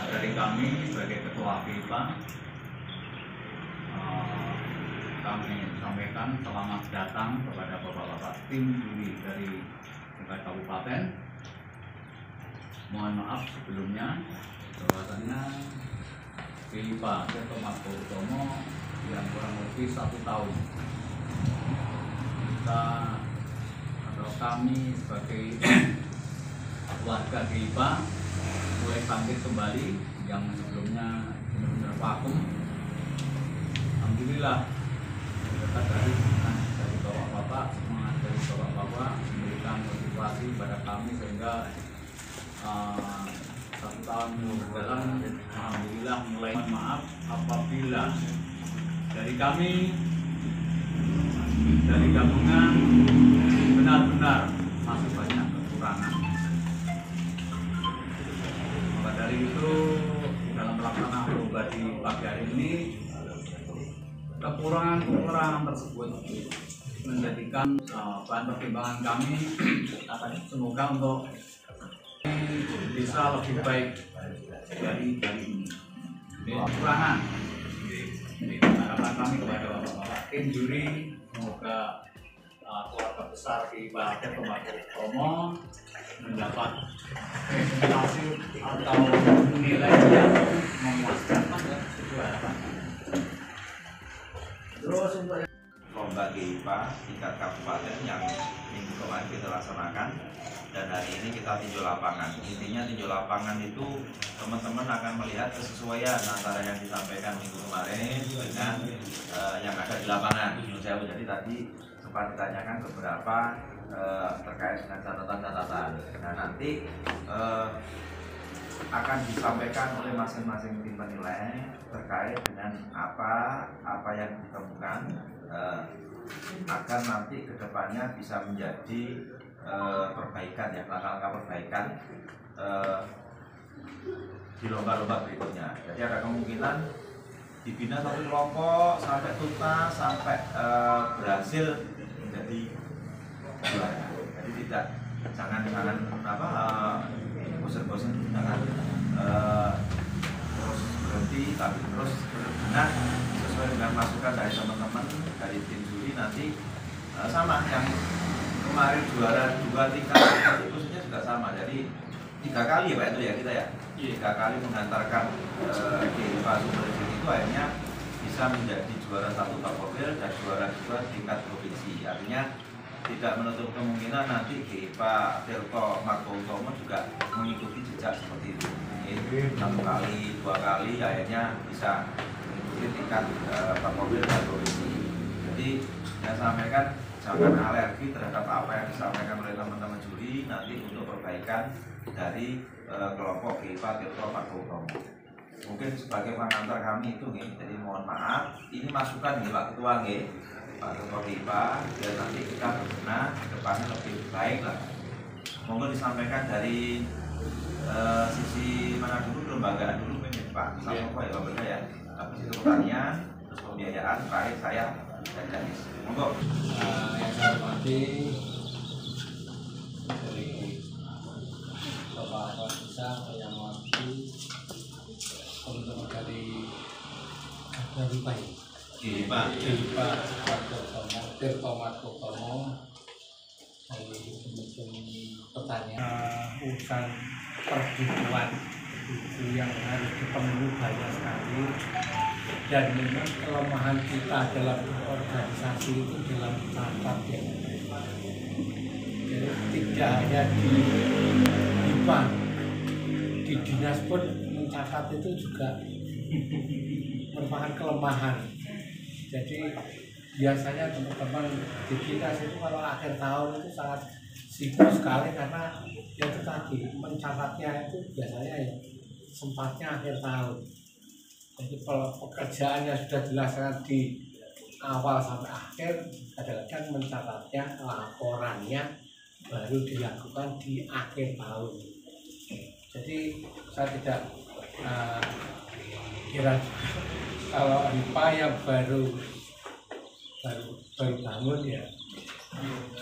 Dari kami sebagai ketua FIPA, kami sampaikan selamat datang kepada bapak-bapak tim juri dari tingkat kabupaten. Mohon maaf sebelumnya bahwasannya FIPA Tirto Margo Utomo yang kurang lebih 1 tahun kita atau kami sebagai warga FIPA mulai bangkit kembali yang sebelumnya benar-benar vakum. Alhamdulillah berkat dari bapak-bapak, semangat dari bapak-bapak memberikan motivasi pada kami sehingga 1 tahun berjalan, alhamdulillah mulai. Mohon maaf apabila dari kami dari gabungan benar-benar masih banyak kekurangan. Maka dari itu dalam pelaksanaan lomba di pagi hari ini kekurangan tersebut menjadikan bahan pertimbangan kami semoga untuk bisa lebih baik dari ini. Kekurangan harapan kami kepada bapak-bapak tim juri, semoga keluarga besar di Tirto Margo Utomo mendapat presentasi atau nilai yang memuaskan. Itu harapan. Terus untuk lomba GIPA tingkat kabupaten yang minggu kemarin kita laksanakan, dan hari ini kita tinjau lapangan. Intinya tinjau lapangan itu teman-teman akan melihat kesesuaian antara yang disampaikan minggu kemarin dengan yang ada di lapangan. Jadi tadi sempat ditanyakan beberapa terkait dengan catatan-catatan. Nah, nanti akan disampaikan oleh masing-masing tim penilai terkait dengan apa yang ditemukan, agar nanti kedepannya bisa menjadi perbaikan, ya, langkah-langkah perbaikan di lomba-lomba berikutnya. Jadi ada kemungkinan dibina satu kelompok sampai tuntas, sampai berhasil menjadi juara. Jadi jangan bosan-bosan, jangan terus berhenti, tapi terus berbenah sesuai dengan masukan dari teman-teman dari tim juri. Nanti sama yang kemarin juara 2 tingkat khususnya juga sama. Jadi 3 kali ya Pak itu ya kita ya. 3 kali mengantarkan GIPA Sumber Rezeki itu akhirnya bisa menjadi juara 1 Kapolres dan juara 2 tingkat provinsi. Artinya tidak menutup kemungkinan nanti GIPA Tirto Margoutama juga mengikuti jejak seperti itu. 1 kali, 2 kali akhirnya bisa mengikuti tingkat Kapolres dan provinsi. Jadi saya sampaikan jangan alergi terhadap apa yang disampaikan oleh teman-teman juri nanti untuk perbaikan dari kelompok GIPA Tirto Margoutama. Mungkin sebagai pengantar kami itu nih, jadi mohon maaf ini masukan nih Pak Ketua nih, Pak Ketua GIPA, biar nanti kita berguna depannya lebih baik lah. Monggo disampaikan dari sisi mana dulu, kelembagaan dulu mungkin Pak Sampoko ya Pak Benda ya, habis itu pertanian, terus pembiayaan, terakhir saya dan Janis. Monggo. Yang saya hormati dari Bapak Desa yang mewakili teman-teman dari GIPA Tirto Margoutama dari Kementerian Pertanian. Urusan perburuan itu yang harus dipenuhi banyak sekali, dan memang kelemahan kita dalam organisasi itu dalam catat ya. Jadi tidak hanya di GIPA, di dinas pun mencatat itu juga merupakan kelemahan. Jadi biasanya teman-teman di dinas itu kalau akhir tahun itu sangat sibuk sekali karena ya itu tadi mencatatnya itu biasanya ya sempatnya akhir tahun. Jadi kalau pekerjaannya sudah dilaksanakan di awal sampai akhir, kadang-kadang mencatatnya, laporannya baru dilakukan di akhir tahun. Jadi saya tidak kira kalau IPA yang baru bangun ya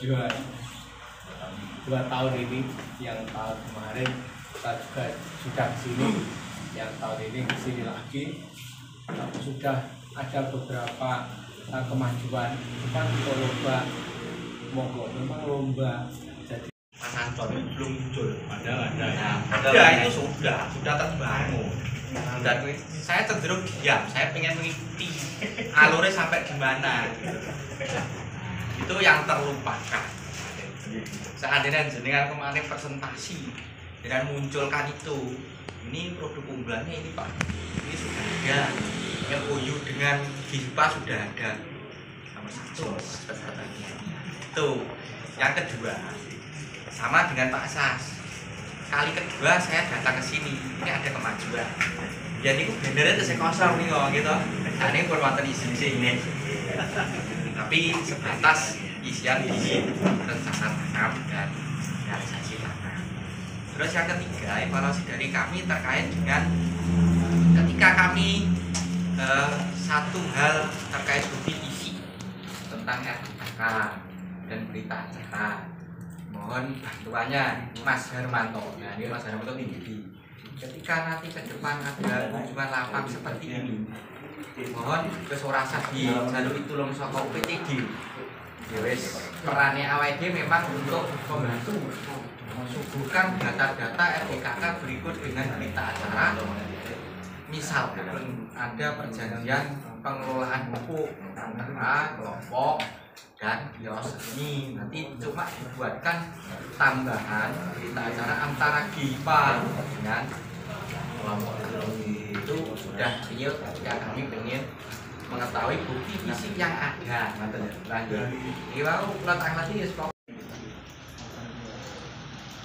2 tahun ini, yang tahun kemarin saya juga sudah kesini, yang tahun ini kesini lagi, tapi sudah ada beberapa kemajuan. Cuma untuk lomba, monggo memang lomba. Jadi Mas Anton belum muncul. Padahal ada ya. Ada itu sudah terbangun. Dan saya cenderung diam, saya pengen mengikuti alurnya sampai di mana. Itu yang terlupakan. Seandainya jenengan kemarin presentasi dengan munculkan itu, ini produk unggulannya ini Pak, ini sudah ada, MOU dengan GIPA sudah ada, nomor 1 itu. Yang kedua, sama dengan Pak Sas, kali kedua saya datang ke sini, ini ada kemajuan. Ya ini benernya itu kosong nih kok gitu, nah, ini perbuatan isi ini, tapi sebatas isian di rencana tanam dan realisasi tanam. Terus yang ketiga, evaluasi dari kami terkait dengan ketika kami satu hal terkait bukti isi tentang RPK dan berita acara, mohon bantuannya Mas Hermanto. Nah ini Mas Hermanto tinggi. Ketika nanti ke depan ada kunjungan lapang seperti ini, mohon kesorasa di jalur itu loh saka UPTD. Wes perannya AWD memang untuk membantu mensuguhkan data-data RPKK berikut dengan berita acara. Misal ada perjanjian pengelolaan pupuk antara kelompok dan kios ini, nanti cuma dibuatkan tambahan berita acara antara GIPA dengan kelompok itu sudah real ketika kami ingin mengetahui bukti fisik yang ada. Lanjut.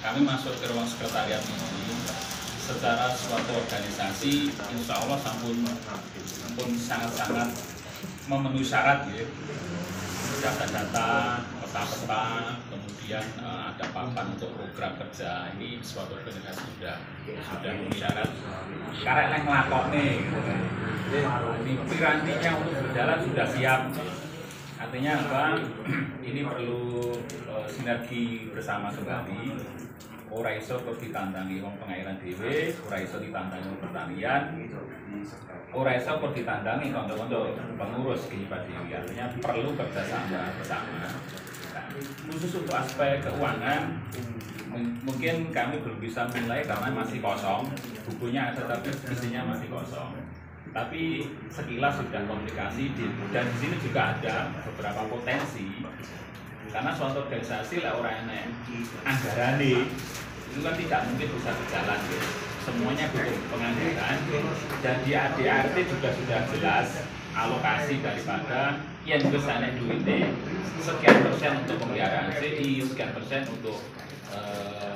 Kami masuk ke ruang sekretariat ini secara suatu organisasi, insya Allah sampun sangat-sangat memenuhi syarat ya. Data-data, peta-peta, kemudian ada papan untuk program kerja. Ini suatu organisasi sudah memenuhi syarat. Karena yang ngelakok nih, ini pirantinya untuk berjalan sudah siap. Artinya apa? Ini perlu sinergi bersama kembali. Ora iso kok ditandangi wong pengairan dhewe, ora iso ditandangi wong pertanian, ora iso kok ditandangi kanca-kanca pengurus GIPA dhewe. Artinya perlu kerjasama bersama. khusus untuk aspek keuangan mungkin kami belum bisa mulai karena masih kosong, bukunya ada tapi isinya masih kosong. Tapi sekilas sudah komunikasi dan di sini juga ada beberapa potensi karena suatu organisasi lah orang yang anggaran itu kan tidak mungkin bisa berjalan gitu. Semuanya butuh penganggaran dan di ADART juga sudah jelas alokasi daripada yang kesana duitnya sekian persen untuk pemeliharaan CI, sekian persen untuk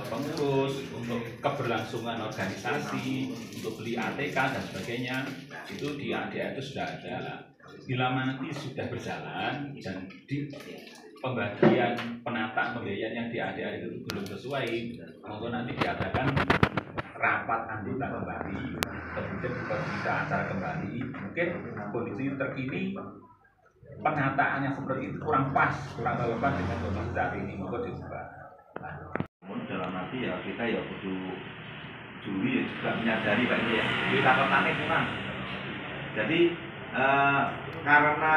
pengurus, untuk keberlangsungan organisasi, untuk beli ATK dan sebagainya. Itu di ADART itu sudah ada. Bila nanti sudah berjalan dan di pembagian penataan pembiayaan yang di ADART itu belum sesuai, monggo nanti diadakan rapat anggota kembali, kemudian kita acara kembali. Mungkin kondisi terkini penataan yang seperti itu kurang pas, kurang relevan dengan kondisi saat ini, monggo diubah. Namun dalam arti ya kita ya kudu juri ya juga menyadari Pak ini ya, kita catatannya kurang. Jadi karena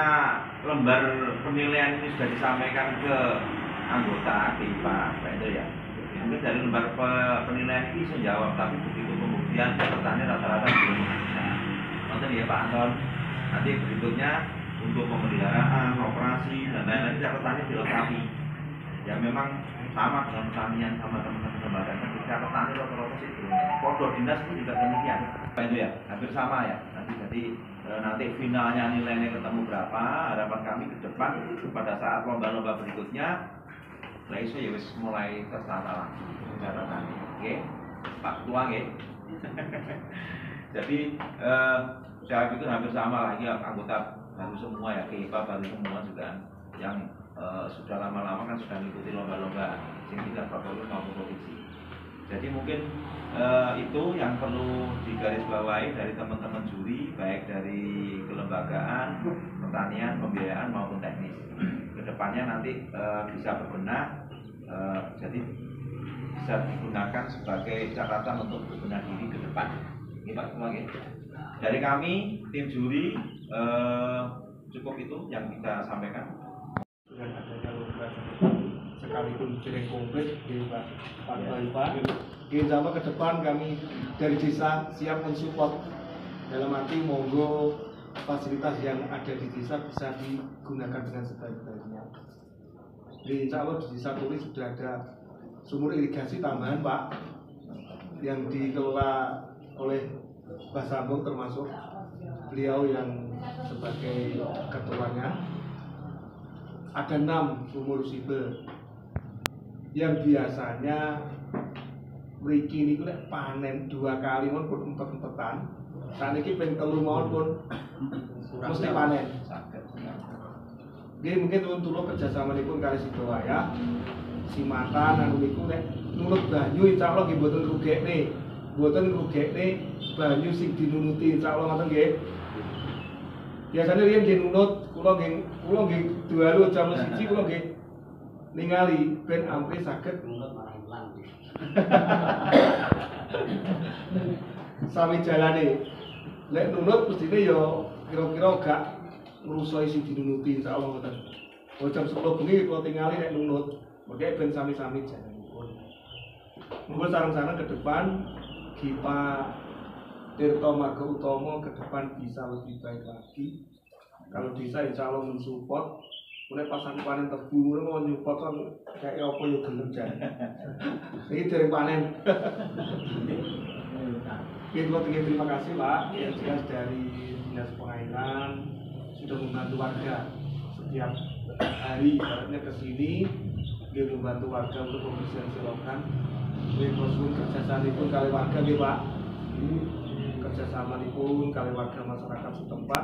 lembar penilaian ini sudah disampaikan ke anggota KIPA Pak Endo ya, mungkin dari lembar penilaian ini bisa jawab, tapi begitu kemudian catatannya rata-rata belum ada. Nonton ya Pak Anton, nanti berikutnya untuk pemeliharaan, operasi dan lain-lain catatannya dilengkapi. Ya memang sama dengan pertanian sama teman-teman lembaga kerja, catatannya rata-rata sih belum. Kodor dinas pun juga demikian. Pak Endo ya, hampir sama ya. Nanti finalnya nilainya ketemu berapa, harapan kami ke depan pada saat lomba-lomba berikutnya lah iso ya wis mulai tertata lagi catatannya. Oke, Pak Ketua nggih. Jadi saya pikir hampir sama lagi anggota baru semua ya, KIPA baru semua juga yang sudah lama-lama kan sudah mengikuti lomba-lomba sing tingkat favorit maupun provinsi. Jadi mungkin itu yang perlu digarisbawahi dari teman-teman juri, baik dari kelembagaan, pertanian, pembiayaan maupun teknis. Kedepannya nanti bisa berbenah, jadi bisa digunakan sebagai catatan untuk berbenah diri ke depan. Ini Pak Ketua. Dari kami tim juri cukup itu yang kita sampaikan. Dan adanya lomba sekalipun jaring komplit di Pak Insya Allah ke depan kami dari desa siap mensupport, dalam arti monggo fasilitas yang ada di desa bisa digunakan dengan sebaik-baiknya. Jadi insya Allah di desa Tuli sudah ada sumur irigasi tambahan Pak yang dikelola oleh Mbah Sambung, termasuk beliau yang sebagai ketuanya. Ada 6 sumur sibel yang biasanya mriki niku nek panen 2 kali mon pun empet-empetan. Saniki ping 3 mawon pun mesti panen. Nggih mungkin tulung kerjasamanipun kali Sidowaya, Simatan anu niku nek nunut banyu insyaallah nggih mboten rugekne. Mboten rugekne banyu sing dinunuti insyaallah ngoten nggih. Biasanya riyen nggih nunut, kula nggih dalu jam 1 kula nggih ningali ben ampri saged nunut marang lan. Sami jalane. Lek nunut mestine ya kira-kira gak ngrusak sing dinunuti insyaallah ngoten. Jam 10 bengi kula tingali nek nunut, mengke ben sami-sami jalanipun. Monggo sareng-sareng ke depan KIPA Tirto Marga Utama ke depan bisa lebih baik lagi. Kalau bisa insya Allah mensupport. Mulai pasang panen tebu, mau nyupport kan kayak apa yang gelem jan. Ini dari panen. Terima kasih Pak. Yang jelas dari Dinas Pengairan sudah membantu warga setiap hari, ibaratnya ke sini dia membantu warga untuk pembersihan selokan. Konsul kerjasama pun kali warga nih Pak. Kerjasama pun kali warga masyarakat setempat.